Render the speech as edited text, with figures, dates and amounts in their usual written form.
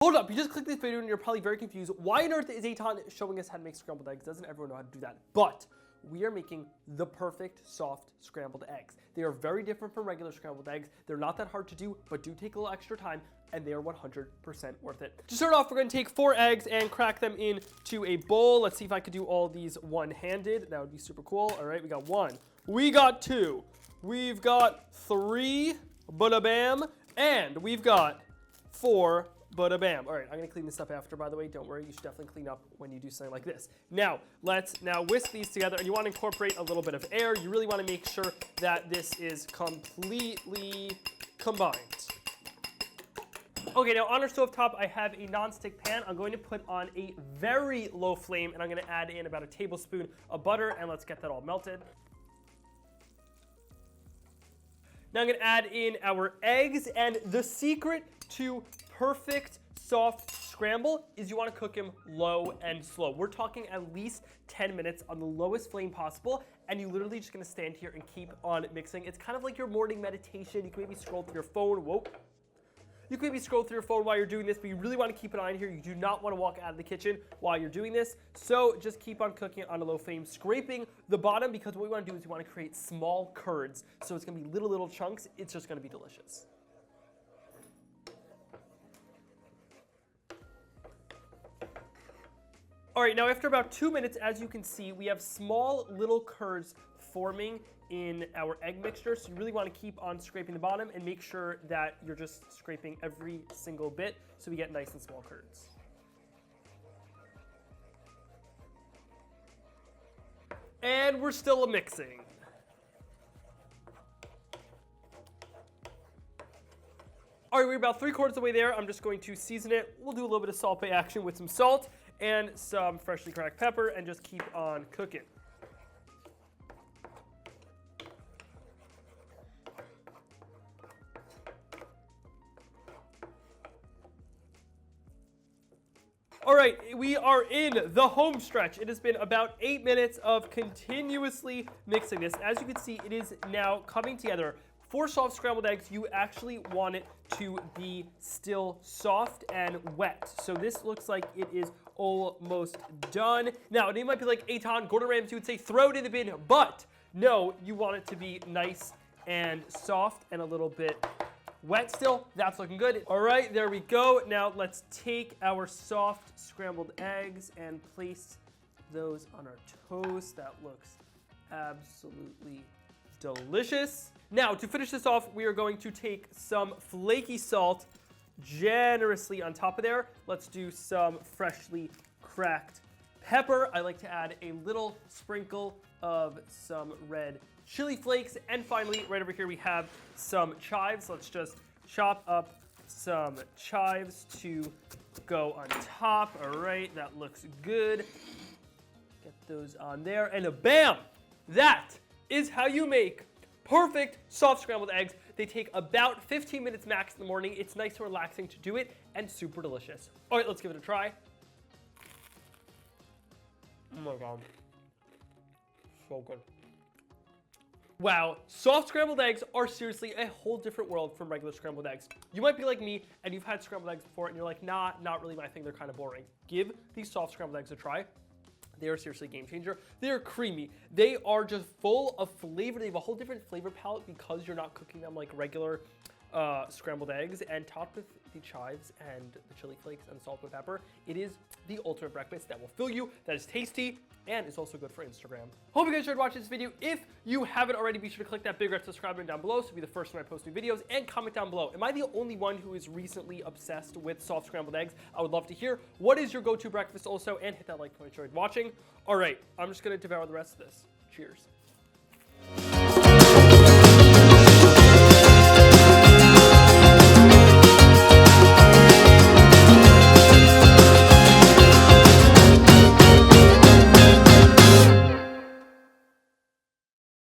Hold up, you just clicked this video and you're probably very confused. Why on earth is Eitan showing us how to make scrambled eggs? Doesn't everyone know how to do that? But we are making the perfect soft scrambled eggs. They are very different from regular scrambled eggs. They're not that hard to do, but do take a little extra time, and they are 100% worth it. To start off, we're gonna take 4 eggs and crack them into a bowl. Let's see if I could do all these one-handed. That would be super cool. All right, we got 1. We got 2. We've got 3. Bada bam. And we've got 4. Bada bam. All right, I'm gonna clean this up after, by the way. Don't worry, you should definitely clean up when you do something like this. Now, let's whisk these together, and you wanna incorporate a little bit of air. You really wanna make sure that this is completely combined. Okay, now on our stove top, I have a non-stick pan. I'm going to put on a very low flame, and I'm gonna add in about a tablespoon of butter, and let's get that all melted. Now I'm gonna add in our eggs, and the secret to perfect soft scramble is you want to cook them low and slow. We're talking at least 10 minutes on the lowest flame possible, and you're literally just going to stand here and keep on mixing. It's kind of like your morning meditation. You can maybe scroll through your phone. Whoa. You can maybe scroll through your phone while you're doing this, but you really want to keep an eye on here. You do not want to walk out of the kitchen while you're doing this. So just keep on cooking it on a low flame, scraping the bottom, because what we want to do is we want to create small curds. So it's going to be little chunks. It's just going to be delicious. All right, now after about 2 minutes, as you can see, we have small little curds forming in our egg mixture. So you really want to keep on scraping the bottom and make sure that you're just scraping every single bit so we get nice and small curds. And we're still mixing. All right, we're about 3/4 of the way there. I'm just going to season it. We'll do a little bit of Salt Bae action with some salt and some freshly cracked pepper, and just keep on cooking. All right, we are in the home stretch. It has been about 8 minutes of continuously mixing this. As you can see, it is now coming together. For soft scrambled eggs, you actually want it to be still soft and wet. So this looks like it is almost done. Now, it might be like Eitan, Gordon Ramsay would say, throw it in the bin, but no, you want it to be nice and soft and a little bit wet still. That's looking good. All right, there we go. Now let's take our soft scrambled eggs and place those on our toast. That looks absolutely delicious. Now, to finish this off, we are going to take some flaky salt generously on top of there. Let's do some freshly cracked pepper. I like to add a little sprinkle of some red chili flakes. And finally, right over here, we have some chives. Let's just chop up some chives to go on top. All right, that looks good. Get those on there, and bam! That is how you make perfect soft scrambled eggs. They take about 15 minutes max in the morning. It's nice and relaxing to do it, and super delicious. All right, let's give it a try. Oh my God, so good. Wow, soft scrambled eggs are seriously a whole different world from regular scrambled eggs. You might be like me, and you've had scrambled eggs before, and you're like, nah, not really my thing, they're kind of boring. Give these soft scrambled eggs a try. They are seriously a game changer. They are creamy. They are just full of flavor. They have a whole different flavor palette because you're not cooking them like regular scrambled eggs, and topped with the chives and the chili flakes and salt and pepper. It is the ultimate breakfast that will fill you, that is tasty, and is also good for Instagram. Hope you guys enjoyed watching this video. If you haven't already, be sure to click that big red subscribe button down below so you'll be the first when I post new videos, and comment down below. Am I the only one who is recently obsessed with soft scrambled eggs? I would love to hear. What is your go-to breakfast also? And hit that like if you enjoyed watching. All right, I'm just gonna devour the rest of this. Cheers.